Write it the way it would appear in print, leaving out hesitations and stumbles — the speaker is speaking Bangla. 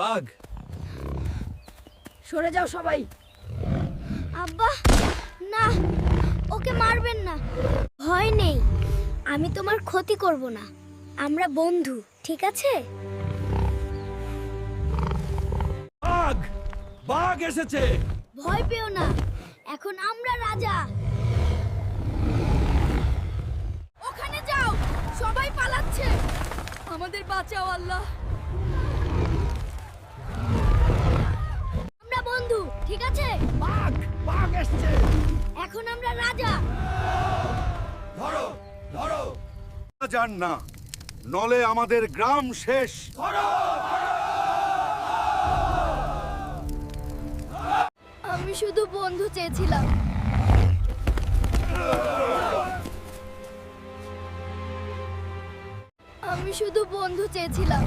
বাঘ, সরে যাও সবাই। আব্বা না, ওকে মারবেন না। ভয় নেই, আমি তোমার ক্ষতি করব না। আমরা বন্ধু, ঠিক আছে? বাঘ, বাঘ এসেছে। ভয় পেও না, এখন আমরা রাজা। ওখানে যাও, সবাই পালাচ্ছে। আমাদের বাঁচাও আল্লাহ। আমরা বন্ধু, ঠিক আছে? বাঘ, বাঘ এসেছে। এখন আমরা রাজা। ধরো, ধরো, যান না, নলে আমাদের গ্রাম শেষ। ধরো। আমি শুধু বন্ধু চেয়েছিলাম। আমি শুধু বন্ধু চেয়েছিলাম।